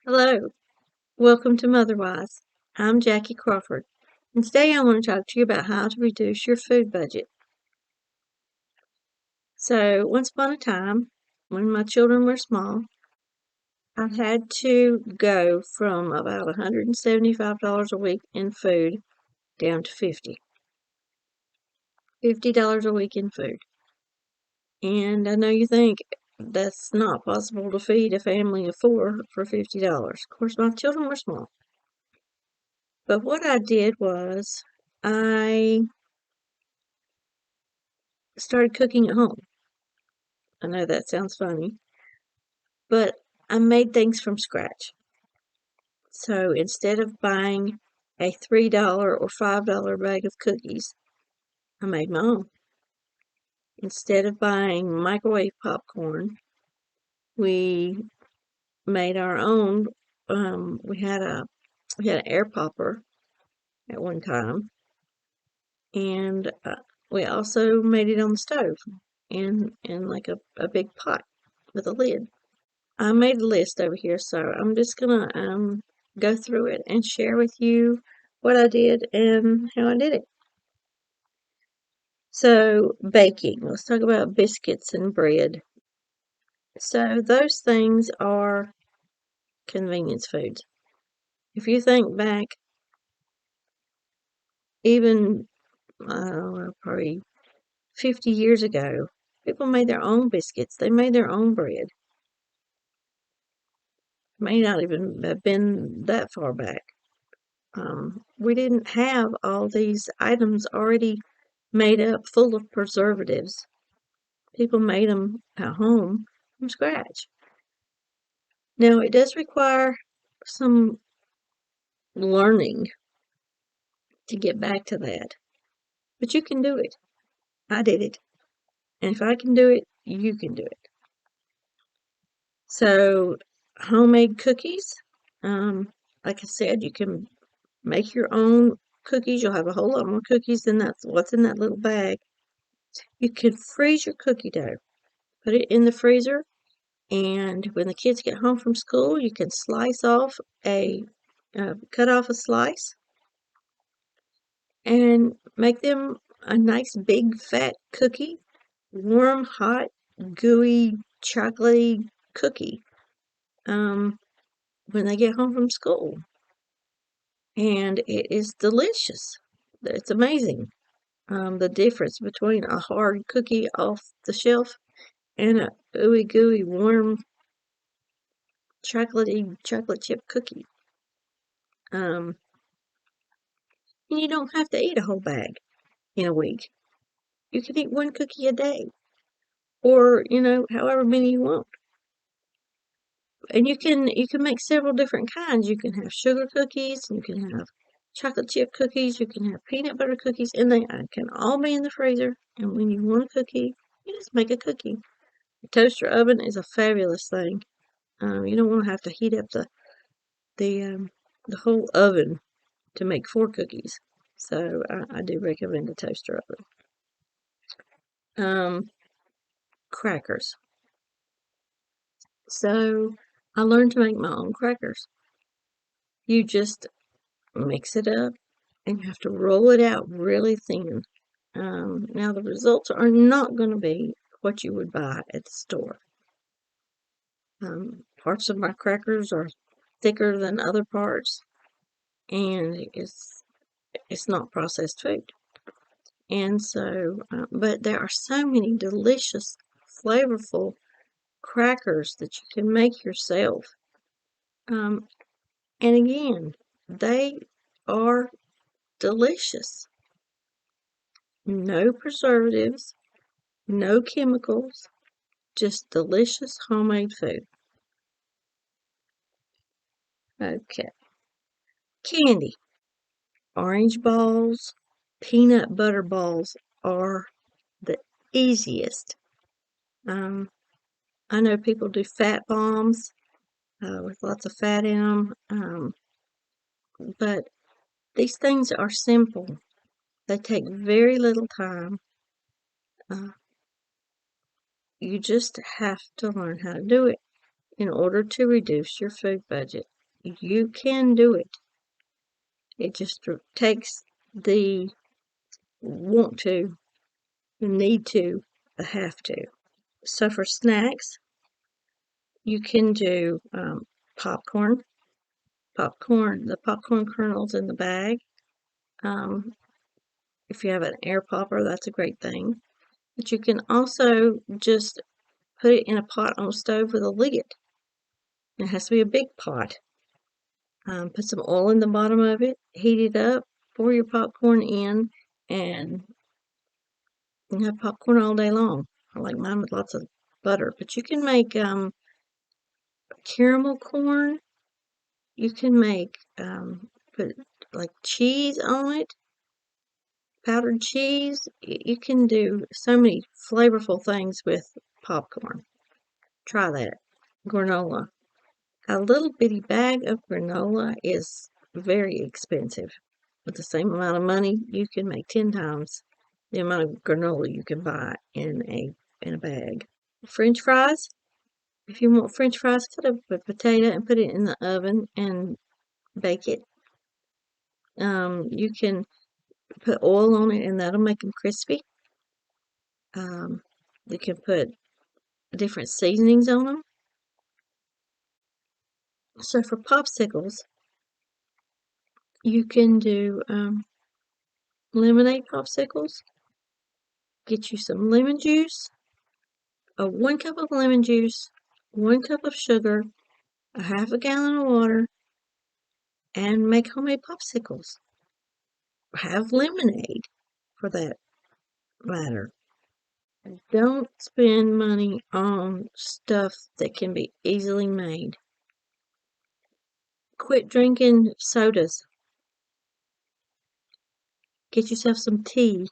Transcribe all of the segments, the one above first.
Hello, welcome to Motherwise. I'm Jackie Crawford, and today I want to talk to you about how to reduce your food budget. So, once upon a time, when my children were small, I had to go from about $175 a week in food down to $50 a week in food. And I know you think that's not possible to feed a family of four for $50. Of course, my children were small. But what I did was I started cooking at home. I know that sounds funny, but I made things from scratch. So instead of buying a $3 or $5 bag of cookies, I made my own. Instead of buying microwave popcorn, we made our own. We had an air popper at one time, and we also made it on the stove in like a big pot with a lid. I made a list over here, so I'm just gonna go through it and share with you what I did and how I did it. So, baking. Let's talk about biscuits and bread. So, those things are convenience foods. If you think back, even probably 50 years ago, people made their own biscuits. They made their own bread. May not even have been that far back. We didn't have all these items already made up full of preservatives. People made them at home from scratch. Now, it does require some learning to get back to that, but you can do it. I did it. And if I can do it, you can do it. So, homemade cookies. Like I said, you can make your own cookies. You'll have a whole lot more cookies than that's what's in that little bag. You can freeze your cookie dough. Put it in the freezer, and when the kids get home from school, you can cut off a slice and make them a nice big fat cookie, warm, hot, gooey, chocolatey cookie when they get home from school. And it is delicious. It's amazing the difference between a hard cookie off the shelf and a ooey gooey warm chocolate chip cookie. And you don't have to eat a whole bag in a week. You can eat one cookie a day, or however many you want. And you can make several different kinds. You can have sugar cookies, you can have chocolate chip cookies, you can have peanut butter cookies, and they can all be in the freezer. And when you want a cookie, you just make a cookie. The toaster oven is a fabulous thing. You don't want to have to heat up the whole oven to make 4 cookies. So I do recommend a toaster oven. Crackers. So I learned to make my own crackers. You just mix it up and you have to roll it out really thin. Now the results are not going to be what you would buy at the store. Parts of my crackers are thicker than other parts, and it's not processed food. And so, but there are so many delicious, flavorful crackers that you can make yourself. And again, they are delicious. No preservatives, no chemicals, just delicious homemade food. Okay. Candy. Orange balls, peanut butter balls are the easiest. I know people do fat bombs with lots of fat in them, but these things are simple. They take very little time. You just have to learn how to do it in order to reduce your food budget. You can do it. It just takes the want to, the need to, the have to. So for snacks, you can do popcorn. The popcorn kernels in the bag. If you have an air popper, that's a great thing. But you can also just put it in a pot on the stove with a lid. It has to be a big pot. Put some oil in the bottom of it, heat it up, pour your popcorn in, and you can have popcorn all day long. I like mine with lots of butter. But you can make caramel corn. You can make put like cheese on it, powdered cheese. You can do so many flavorful things with popcorn. Try that. Granola. A little bitty bag of granola is very expensive. With the same amount of money, you can make 10 times the amount of granola you can buy in a bag. French fries. If you want French fries, cut up a potato and put it in the oven and bake it. You can put oil on it and that'll make them crispy. You can put different seasonings on them. So for popsicles, you can do lemonade popsicles. Get you some lemon juice, 1 cup of lemon juice, 1 cup of sugar, a half a gallon of water, and make homemade popsicles. Have lemonade, for that matter. Don't spend money on stuff that can be easily made. Quit drinking sodas. Get yourself some tea.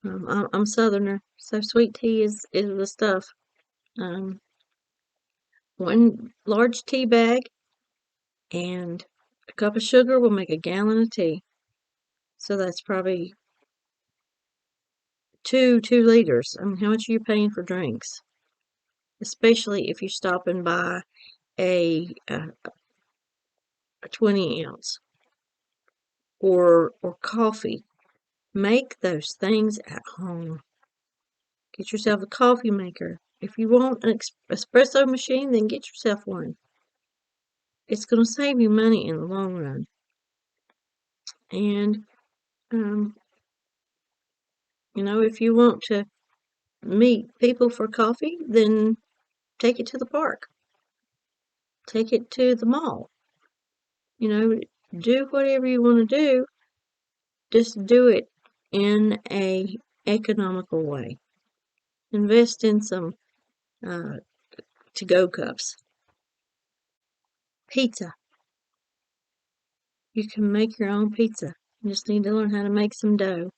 I'm Southerner, so sweet tea is the stuff. 1 large tea bag and a cup of sugar will make a gallon of tea. So that's probably 2 liters. I mean, how much are you paying for drinks? Especially if you're stopping by a 20 ounce or coffee. Make those things at home. Get yourself a coffee maker. If you want an espresso machine, then get yourself one. It's going to save you money in the long run. And, if you want to meet people for coffee, then take it to the park. Take it to the mall. Do whatever you want to do. Just do it in a economical way. Invest in some to-go cups. Pizza. You can make your own pizza. You just need to learn how to make some dough.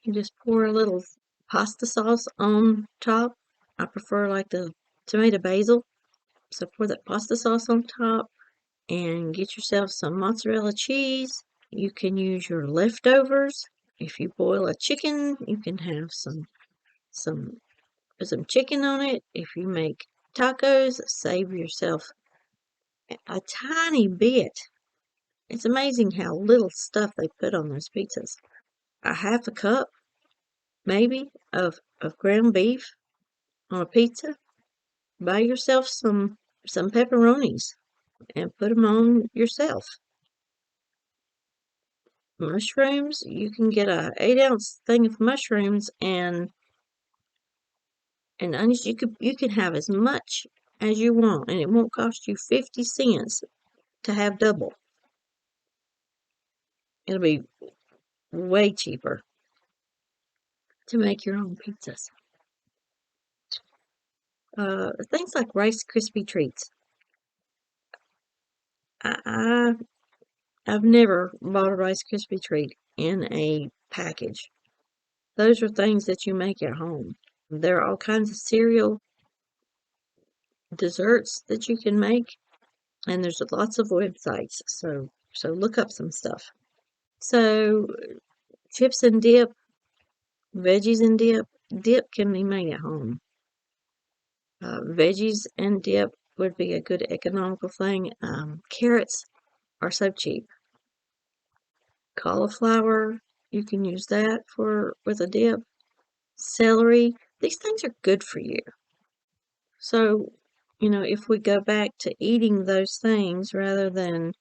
You just pour a little pasta sauce on top. I prefer like the tomato basil. So pour that pasta sauce on top and get yourself some mozzarella cheese. You can use your leftovers. If you boil a chicken, you can have some chicken on it. If you make tacos, save yourself a tiny bit. It's amazing how little stuff they put on those pizzas. A half a cup, maybe, of ground beef on a pizza. Buy yourself some pepperonis and put them on yourself. Mushrooms, you can get a 8-ounce thing of mushrooms and onions. You can have as much as you want, and it won't cost you 50 cents to have double. It'll be way cheaper to make your own pizzas. Things like Rice Krispie treats. I've never bought a Rice Krispie treat in a package. Those are things that you make at home. There are all kinds of cereal desserts that you can make, and there's lots of websites. So look up some stuff. So chips and dip, veggies and dip can be made at home. Veggies and dip would be a good economical thing. Carrots are so cheap. Cauliflower, you can use that with a dip. Celery, these things are good for you. So, if we go back to eating those things rather than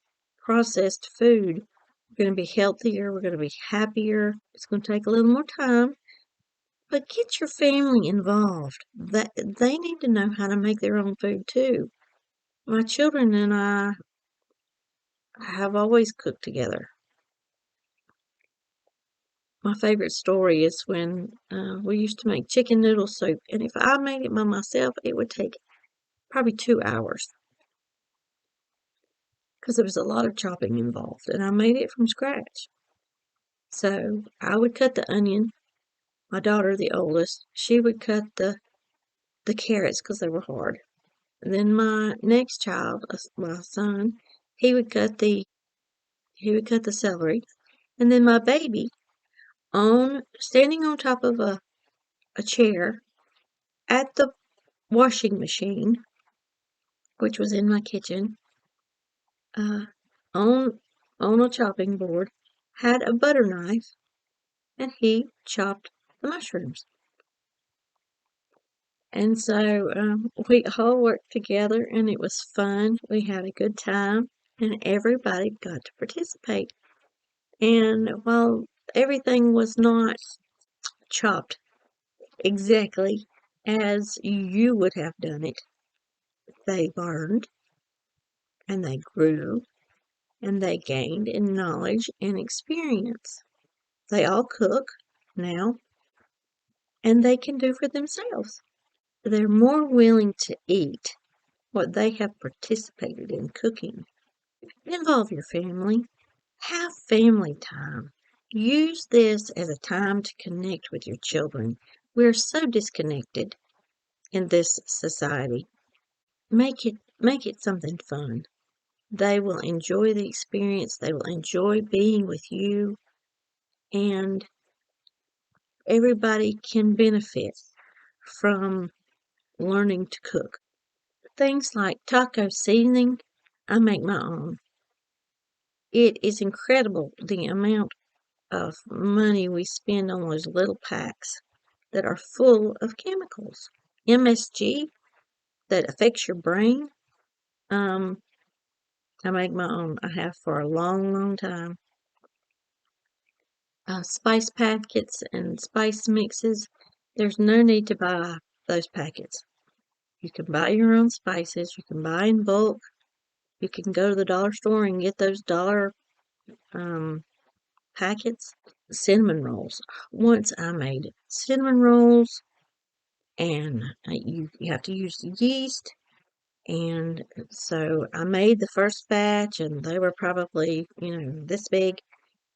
processed food, we're going to be healthier, we're going to be happier. It's going to take a little more time, but get your family involved. They need to know how to make their own food too. My children and I have always cooked together. My favorite story is when we used to make chicken noodle soup, and if I made it by myself, it would take probably 2 hours because there was a lot of chopping involved, and I made it from scratch. So I would cut the onion. My daughter, the oldest, she would cut the carrots because they were hard. And then my next child, my son, he would cut the celery, and then my baby, standing on top of a chair at the washing machine, which was in my kitchen, on a chopping board, had a butter knife, and he chopped the mushrooms. And so we all worked together, and it was fun. We had a good time, and everybody got to participate. And while everything was not chopped exactly as you would have done it, they learned, and they grew, and they gained in knowledge and experience. They all cook now, and they can do for themselves. They're more willing to eat what they have participated in cooking. Involve your family. Have family time. Use this as a time to connect with your children. We're so disconnected in this society. Make it something fun. They will enjoy the experience. They will enjoy being with you, and everybody can benefit from learning to cook. Things like taco seasoning, I make my own. It is incredible the amount of money we spend on those little packs that are full of chemicals. MSG that affects your brain. I make my own. I have for a long, long time. Spice packets and spice mixes. There's no need to buy those packets. You can buy your own spices. You can buy in bulk. You can go to the dollar store and get those dollar packets. Cinnamon rolls. Once I made cinnamon rolls, and you have to use the yeast. And so I made the first batch, and they were probably, this big.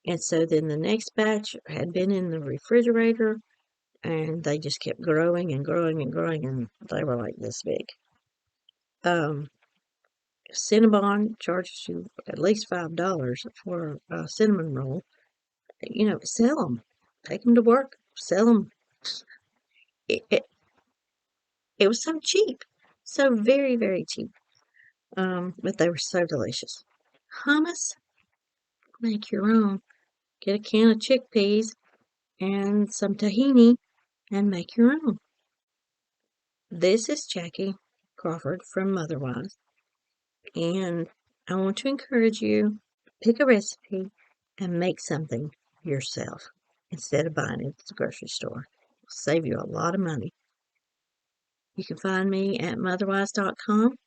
And so then the next batch had been in the refrigerator, and they just kept growing and growing and growing, and they were like this big. Cinnabon charges you at least $5 for a cinnamon roll. Sell them. Take them to work. Sell them. It was so cheap. So very, very cheap. But they were so delicious. Hummus, make your own. Get a can of chickpeas and some tahini and make your own. This is Jackie Crawford from Motherwise, and I want to encourage you to pick a recipe and make something yourself instead of buying it at the grocery store. It'll save you a lot of money. You can find me at motherwise.com,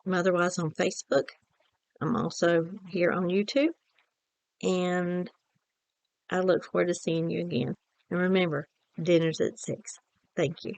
Motherwise on Facebook. I'm also here on YouTube, and I look forward to seeing you again. And remember, dinner's at 6. Thank you.